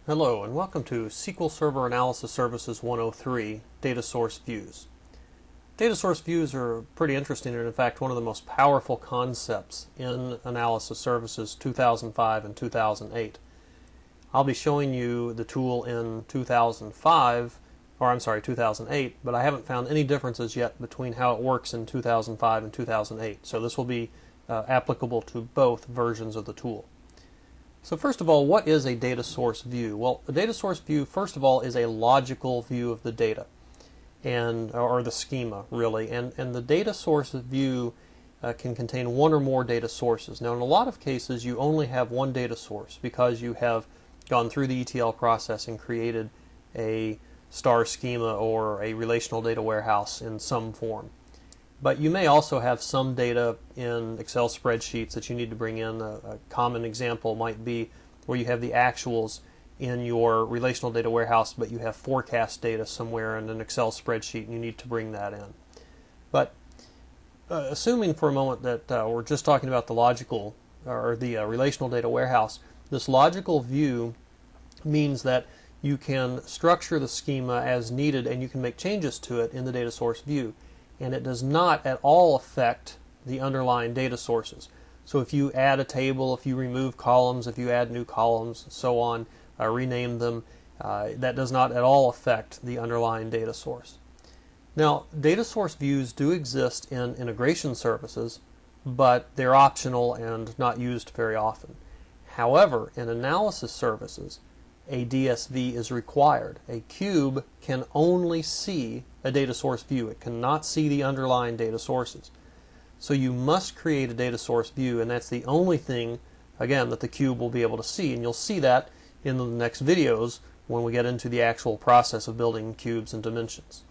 Hello and welcome to SQL Server Analysis Services 103, Data Source Views. Data source views are pretty interesting and in fact one of the most powerful concepts in Analysis Services 2005 and 2008. I'll be showing you the tool in 2008, but I haven't found any differences yet between how it works in 2005 and 2008. So this will be applicable to both versions of the tool. So first of all, what is a data source view? Well, a data source view, first of all, is a logical view of the data, or the schema, really. And the data source view can contain one or more data sources. Now, in a lot of cases, you only have one data source because you have gone through the ETL process and created a star schema or a relational data warehouse in some form. But you may also have some data in Excel spreadsheets that you need to bring in. A common example might be where you have the actuals in your relational data warehouse, but you have forecast data somewhere in an Excel spreadsheet and you need to bring that in. But assuming for a moment that we're just talking about the logical or the relational data warehouse, this logical view means that you can structure the schema as needed and you can make changes to it in the data source view. And it does not at all affect the underlying data sources. So if you add a table, if you remove columns, if you add new columns, and so on, rename them, that does not at all affect the underlying data source. Now, data source views do exist in integration services, but they're optional and not used very often. However, in analysis services, a DSV is required. A cube can only see a data source view. It cannot see the underlying data sources. So you must create a data source view, and that's the only thing, again, that the cube will be able to see. And you'll see that in the next videos when we get into the actual process of building cubes and dimensions.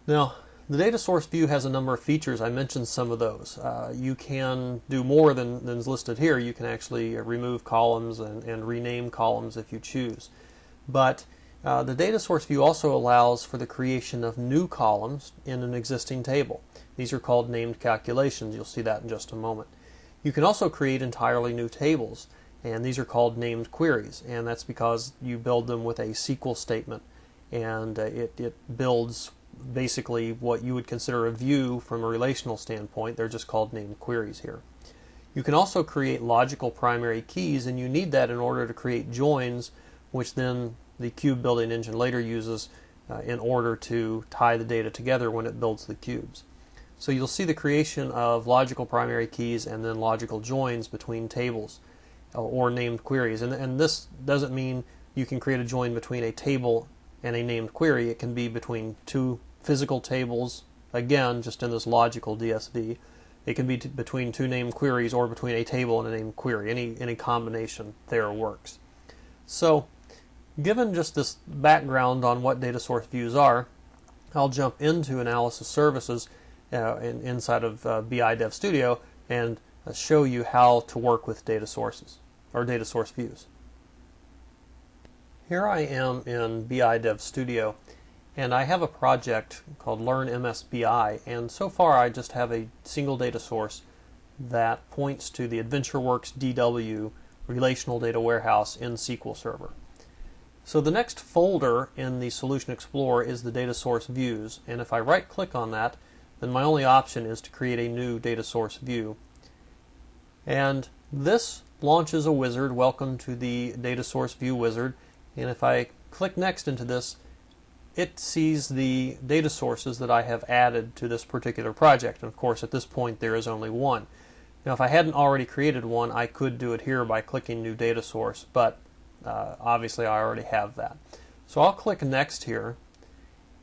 Now, the data source view has a number of features. I mentioned some of those. You can do more than is listed here. You can actually remove columns and rename columns if you choose. But the data source view also allows for the creation of new columns in an existing table. These are called named calculations. You'll see that in just a moment. You can also create entirely new tables, and these are called named queries, and that's because you build them with a SQL statement, and it builds basically what you would consider a view from a relational standpoint. They're just called named queries here. You can also create logical primary keys, and you need that in order to create joins, which then the cube building engine later uses in order to tie the data together when it builds the cubes. So you'll see the creation of logical primary keys and then logical joins between tables or named queries. And this doesn't mean you can create a join between a table and a named query. It can be between two physical tables, again, just in this logical DSV. It can be between two named queries or between a table and a named query. Any combination there works. So, given just this background on what data source views are, I'll jump into analysis services inside of BI Dev Studio and show you how to work with data sources or data source views. Here I am in BI Dev Studio, and I have a project called Learn MS BI, and so far I just have a single data source that points to the AdventureWorks DW relational data warehouse in SQL Server. So the next folder in the Solution Explorer is the data source views, and if I right click on that, then my only option is to create a new data source view. And this launches a wizard. Welcome to the data source view wizard. And if I click next into this, it sees the data sources that I have added to this particular project. And of course, at this point, there is only one. Now, if I hadn't already created one, I could do it here by clicking New Data Source, but obviously I already have that. So I'll click Next here,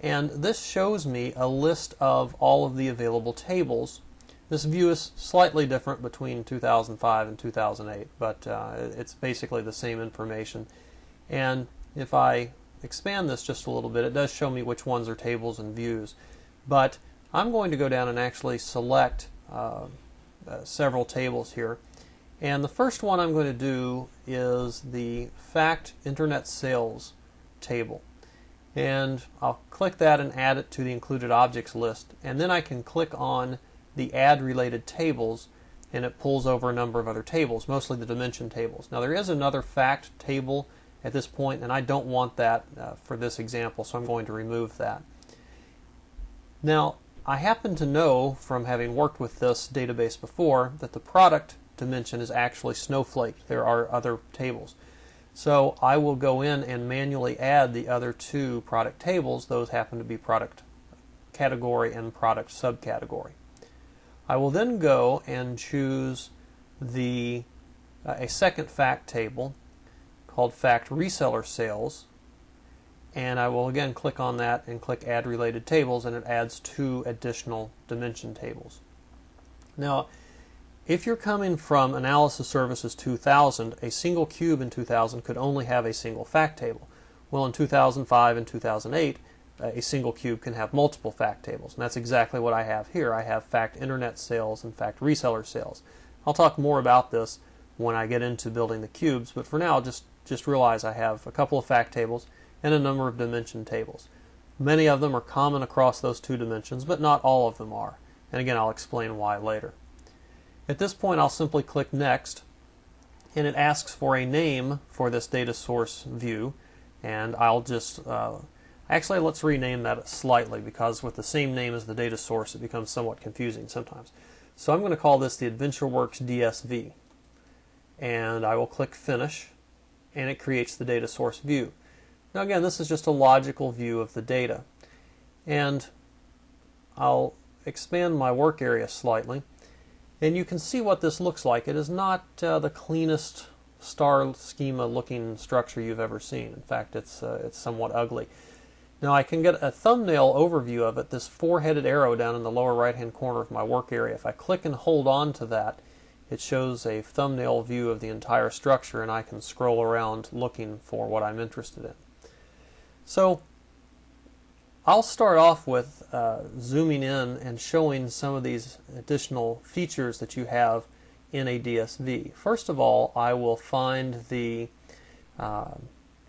and this shows me a list of all of the available tables. This view is slightly different between 2005 and 2008, but it's basically the same information. And if I expand this just a little bit, it does show me which ones are tables and views. But I'm going to go down and actually select several tables here. And the first one I'm going to do is the Fact Internet Sales table. And I'll click that and add it to the included objects list. And then I can click on the Add Related Tables, and it pulls over a number of other tables, mostly the dimension tables. Now there is another fact table at this point, and I don't want that for this example, so I'm going to remove that. Now, I happen to know from having worked with this database before that the product dimension is actually snowflaked. There are other tables. So I will go in and manually add the other two product tables. Those happen to be product category and product subcategory. I will then go and choose a second fact table called fact reseller sales, and I will again click on that and click add related tables, and it adds two additional dimension tables. Now, if you're coming from Analysis Services 2000, a single cube in 2000 could only have a single fact table. Well, in 2005 and 2008, a single cube can have multiple fact tables, and that's exactly what I have here. I have fact internet sales and fact reseller sales. I'll talk more about this when I get into building the cubes, but for now just realize I have a couple of fact tables and a number of dimension tables. Many of them are common across those two dimensions, but not all of them are. And again, I'll explain why later. At this point, I'll simply click Next, and it asks for a name for this data source view, and I'll just actually, let's rename that slightly, because with the same name as the data source, it becomes somewhat confusing sometimes. So I'm going to call this the AdventureWorks DSV, and I will click Finish, and it creates the data source view. Now again, this is just a logical view of the data, and I'll expand my work area slightly, and you can see what this looks like. It is not the cleanest star schema looking structure you've ever seen. In fact, it's somewhat ugly. Now I can get a thumbnail overview of it, this four-headed arrow down in the lower right-hand corner of my work area. If I click and hold on to that, it shows a thumbnail view of the entire structure, and I can scroll around looking for what I'm interested in. So I'll start off with zooming in and showing some of these additional features that you have in a DSV. First of all, I will find the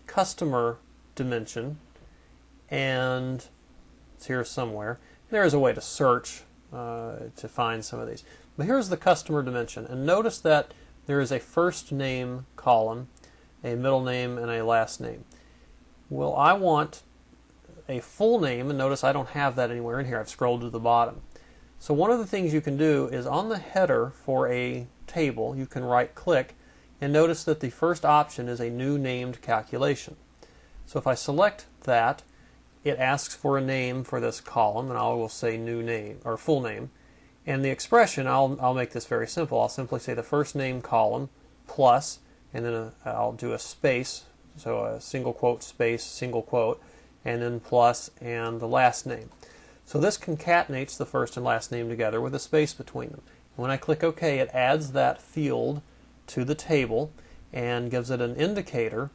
customer dimension, and it's here somewhere. There is a way to search to find some of these. But here's the customer dimension, and notice that there is a first name column, a middle name, and a last name. Well, I want a full name, and notice I don't have that anywhere in here. I've scrolled to the bottom. So one of the things you can do is on the header for a table, you can right-click, and notice that the first option is a new named calculation. So if I select that, it asks for a name for this column, and I will say new name, or full name. And the expression, I'll make this very simple. I'll simply say the first name column plus, and then I'll do a space, so a single quote space, single quote, and then plus and the last name. So this concatenates the first and last name together with a space between them. When I click OK, it adds that field to the table and gives it an indicator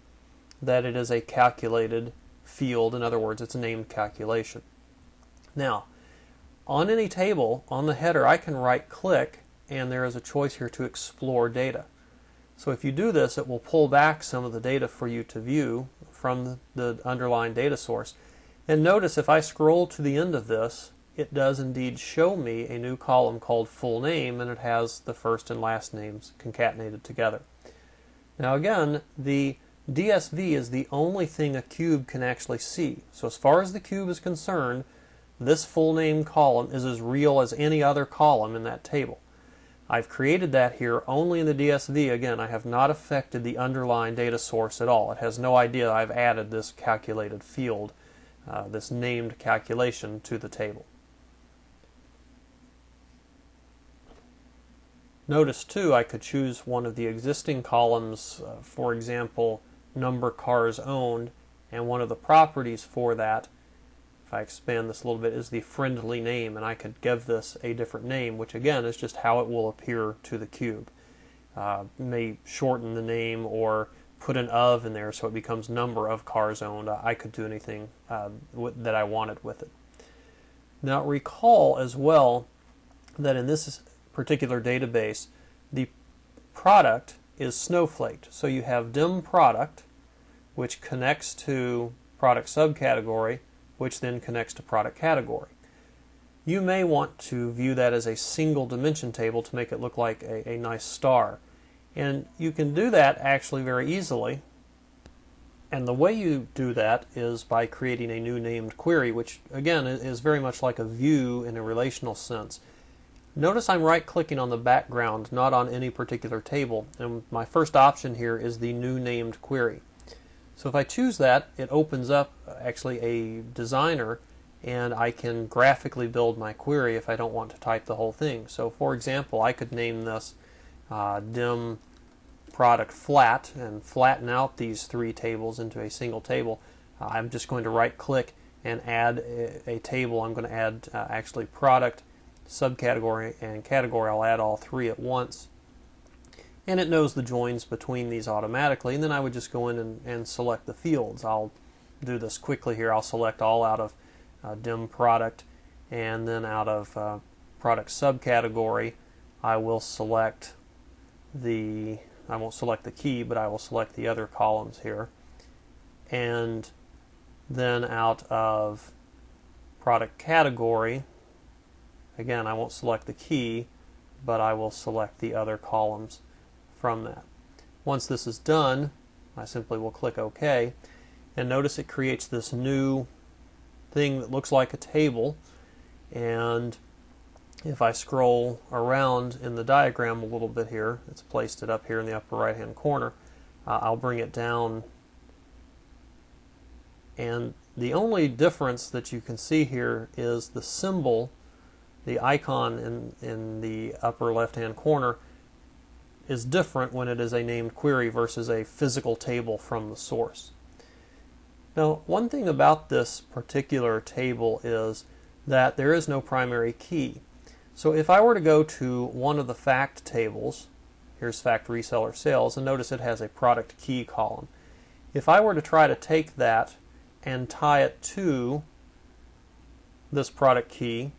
that it is a calculated field. In other words, it's a named calculation. Now, on any table, on the header, I can right-click, and there is a choice here to explore data. So if you do this, it will pull back some of the data for you to view from the underlying data source. And notice if I scroll to the end of this, it does indeed show me a new column called full name, and it has the first and last names concatenated together. Now again, the DSV is the only thing a cube can actually see. So as far as the cube is concerned, this full name column is as real as any other column in that table. I've created that here only in the DSV. Again, I have not affected the underlying data source at all. It has no idea I've added this calculated field, this named calculation, to the table. Notice too, I could choose one of the existing columns, for example, number cars owned, and one of the properties for that, if I expand this a little bit, is the friendly name, and I could give this a different name, which again is just how it will appear to the cube. May shorten the name or put an of in there so it becomes number of cars owned. I could do anything that I wanted with it. Now recall as well that in this particular database, the product is snowflaked. So you have dim product, which connects to product subcategory, which then connects to product category. you may want to view that as a single dimension table to make it look like a nice star. And you can do that actually very easily. And the way you do that is by creating a new named query, which again is very much like a view in a relational sense. Notice I'm right-clicking on the background, not on any particular table, and my first option here is the new named query. So if I choose that, it opens up actually a designer, and I can graphically build my query if I don't want to type the whole thing. So for example, I could name this dim product flat and flatten out these three tables into a single table. I'm just going to right-click and add a table. I'm going to add actually product, subcategory, and category. I'll add all three at once, and it knows the joins between these automatically. And then I would just go in and select the fields. I'll do this quickly here. I'll select all out of dim product, and then out of product subcategory I will select I won't select the key, but I will select the other columns here. And then out of product category, again, I won't select the key, but I will select the other columns from that. Once this is done, I simply will click OK, and notice it creates this new thing that looks like a table. And if I scroll around in the diagram a little bit here, it's placed it up here in the upper right hand corner. I'll bring it down, and the only difference that you can see here is the symbol, the icon in the upper left hand corner is different when it is a named query versus a physical table from the source. Now, one thing about this particular table is that there is no primary key. So if I were to go to one of the fact tables, here's fact reseller sales, and notice it has a product key column. If I were to try to take that and tie it to this product key,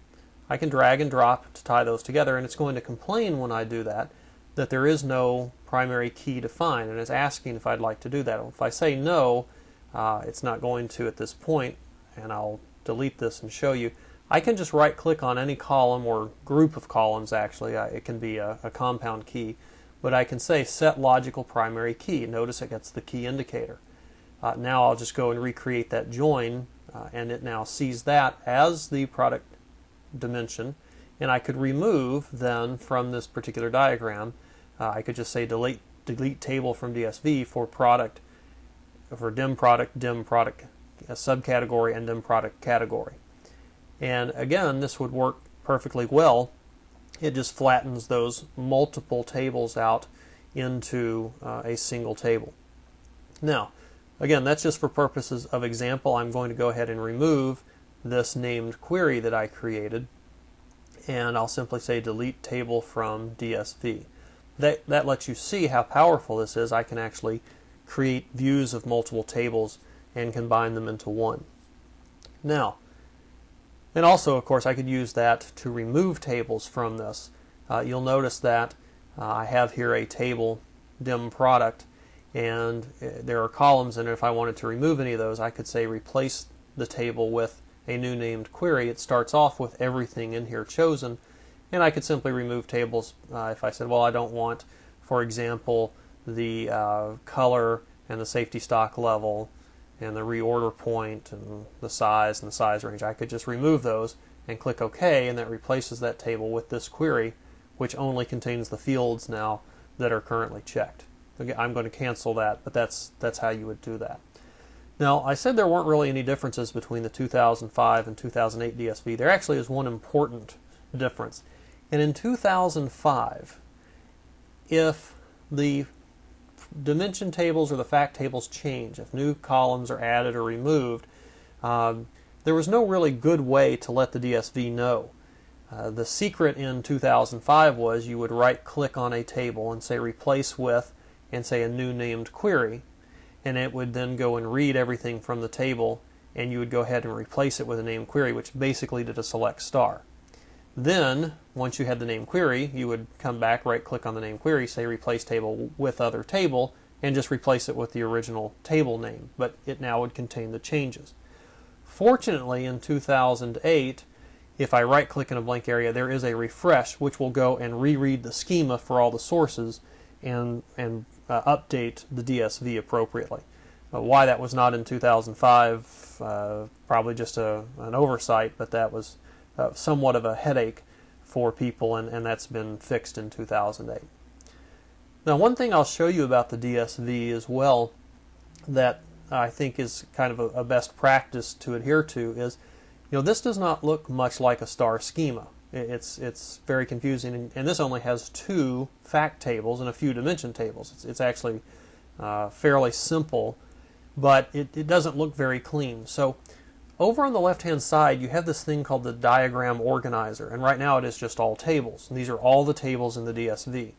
I can drag and drop to tie those together, and it's going to complain when I do that there is no primary key to find, and it's asking if I'd like to do that. If I say no, it's not going to at this point, and I'll delete this and show you. I can just right-click on any column or group of columns, actually. It can be a compound key, but I can say set logical primary key. Notice it gets the key indicator. Now I'll just go and recreate that join, and it now sees that as the product dimension, and I could remove then from this particular diagram, I could just say delete table from DSV for dim product subcategory, and dim product category. And again, this would work perfectly well. It just flattens those multiple tables out into a single table. Now, again, that's just for purposes of example. I'm going to go ahead and remove this named query that I created, and I'll simply say delete table from DSV. That lets you see how powerful this is. I can actually create views of multiple tables and combine them into one. Now, and also, of course, I could use that to remove tables from this. You'll notice that I have here a table, dim product, and there are columns, and if I wanted to remove any of those, I could say replace the table with a new named query. It starts off with everything in here chosen, and I could simply remove tables if I said, well, I don't want, for example, the color and the safety stock level and the reorder point and the size range. I could just remove those and click OK, and that replaces that table with this query, which only contains the fields now that are currently checked. Again, I'm going to cancel that, but that's how you would do that. Now, I said there weren't really any differences between the 2005 and 2008 DSV. There actually is one important difference. And in 2005, if the dimension tables or the fact tables change, if new columns are added or removed, there was no really good way to let the DSV know. The secret in 2005 was you would right-click on a table and say replace with, and say a new named query, and it would then go and read everything from the table, and you would go ahead and replace it with a named query, which basically did a select star. Then, once you had the named query, you would come back, right-click on the named query, say replace table with other table, and just replace it with the original table name, but it now would contain the changes. Fortunately, in 2008, if I right click in a blank area, there is a refresh which will go and reread the schema for all the sources and update the DSV appropriately. Why that was not in 2005, probably just an oversight, but that was somewhat of a headache for people, and that's been fixed in 2008. Now, one thing I'll show you about the DSV as well that I think is kind of a best practice to adhere to is, this does not look much like a star schema. It's very confusing, and this only has 2 fact tables and a few dimension tables. It's actually fairly simple, but it doesn't look very clean. So over on the left-hand side, you have this thing called the diagram organizer, and right now it is just all tables. And these are all the tables in the DSV.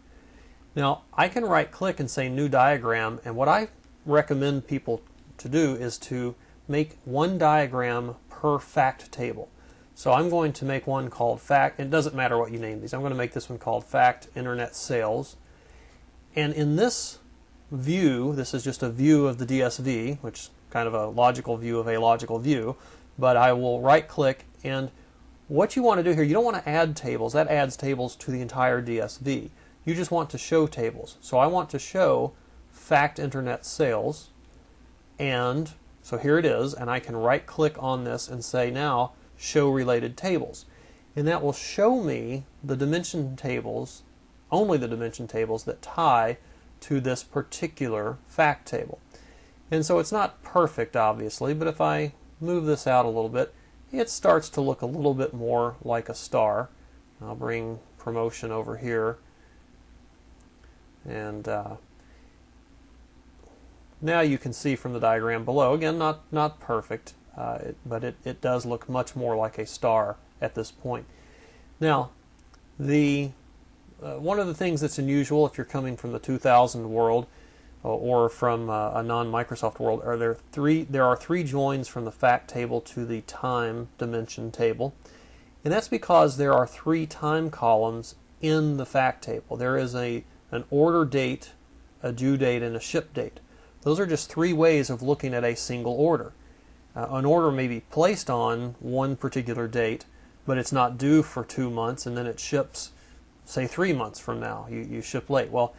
Now, I can right-click and say New Diagram, and what I recommend people to do is to make one diagram per fact table. So I'm going to make one called Fact, and it doesn't matter what you name these. I'm going to make this one called Fact Internet Sales. And in this view, this is just a view of the DSV, which is kind of a logical view of a logical view, but I will right-click, and what you want to do here, you don't want to add tables. That adds tables to the entire DSV. You just want to show tables. So I want to show Fact Internet Sales, and so here it is, and I can right-click on this and say now Show Related Tables. And that will show me the dimension tables, only the dimension tables that tie to this particular fact table. And so it's not perfect, obviously, but if I move this out a little bit, it starts to look a little bit more like a star. I'll bring promotion over here, and now you can see from the diagram below, again, not perfect, but it does look much more like a star at this point. Now, one of the things that's unusual if you're coming from the 2000 world or from a non-Microsoft world there are 3 joins from the fact table to the time dimension table, and that's because there are 3 time columns in the fact table. There is an order date, a due date, and a ship date. Those are just 3 ways of looking at a single order. An order may be placed on one particular date, but it's not due for 2 months, and then it ships, say, 3 months from now. You ship late. Well,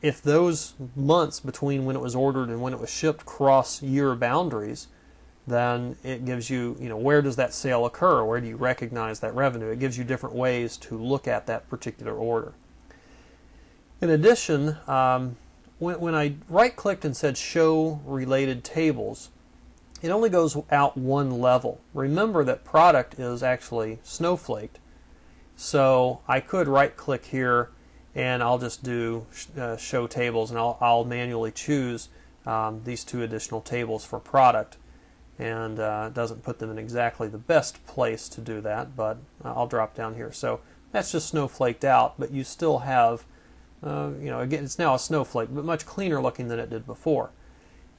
if those months between when it was ordered and when it was shipped cross year boundaries, then it gives you, where does that sale occur? Where do you recognize that revenue? It gives you different ways to look at that particular order. In addition, when I right-clicked and said Show Related Tables, it only goes out one level. Remember that product is actually snowflaked, so I could right-click here and I'll just do Show Tables, and I'll manually choose these 2 additional tables for product, and it doesn't put them in exactly the best place to do that, but I'll drop down here. So that's just snowflaked out, but you still have again, it's now a snowflake, but much cleaner looking than it did before.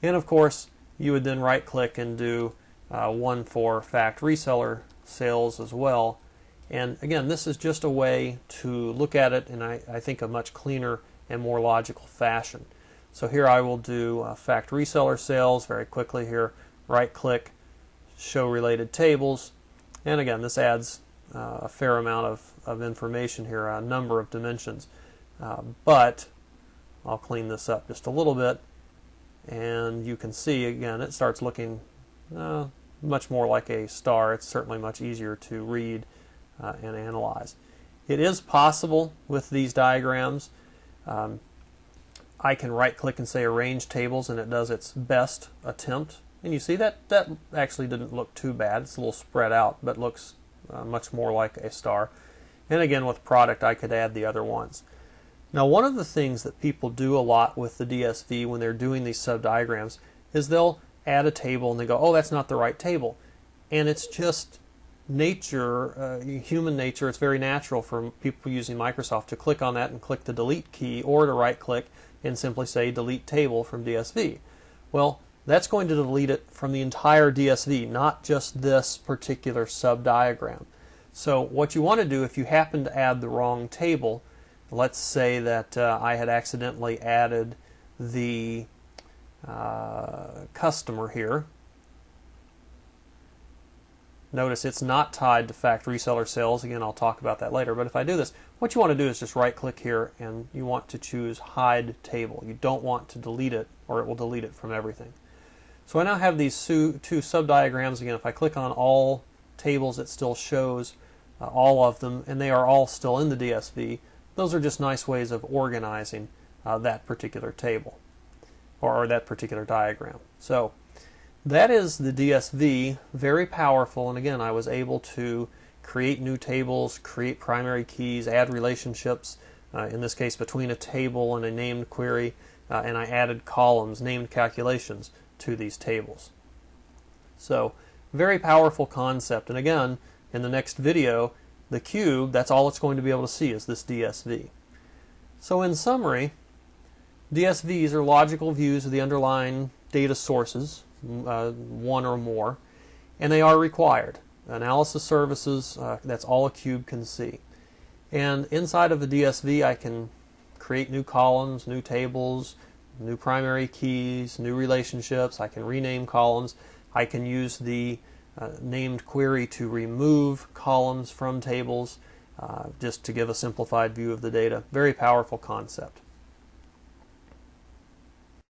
And of course, you would then right-click and do one for fact reseller sales as well. And again, this is just a way to look at it in, I think, a much cleaner and more logical fashion. So here I will do fact reseller sales very quickly here. Right-click, Show Related Tables, and again, this adds a fair amount of information here, a number of dimensions. But I'll clean this up just a little bit, and you can see again it starts looking much more like a star. It's certainly much easier to read and analyze. It is possible with these diagrams. I can right-click and say Arrange Tables, and it does its best attempt. And you see that actually didn't look too bad. It's a little spread out, but looks much more like a star. And again, with product, I could add the other ones. Now, one of the things that people do a lot with the DSV when they're doing these sub-diagrams is they'll add a table and they go, oh, that's not the right table. And it's just nature, human nature. It's very natural for people using Microsoft to click on that and click the delete key, or to right-click and simply say delete table from DSV. Well, that's going to delete it from the entire DSV, not just this particular sub-diagram. So what you want to do, if you happen to add the wrong table, let's say that I had accidentally added the customer here. Notice it's not tied to fact reseller sales. Again, I'll talk about that later. But if I do this, what you want to do is just right-click here, and you want to choose Hide Table. You don't want to delete it, or it will delete it from everything. So I now have these two sub-diagrams. Again, if I click on all tables, it still shows all of them, and they are all still in the DSV. Those are just nice ways of organizing that particular table, or that particular diagram. So that is the DSV, very powerful, and again, I was able to create new tables, create primary keys, add relationships, in this case between a table and a named query, and I added columns, named calculations, to these tables. So, very powerful concept, and again, in the next video, the cube, that's all it's going to be able to see is this DSV. So in summary, DSVs are logical views of the underlying data sources, one or more, and they are required. Analysis services, that's all a cube can see. And inside of the DSV, I can create new columns, new tables, new primary keys, new relationships. I can rename columns. I can use the named query to remove columns from tables, just to give a simplified view of the data. Very powerful concept.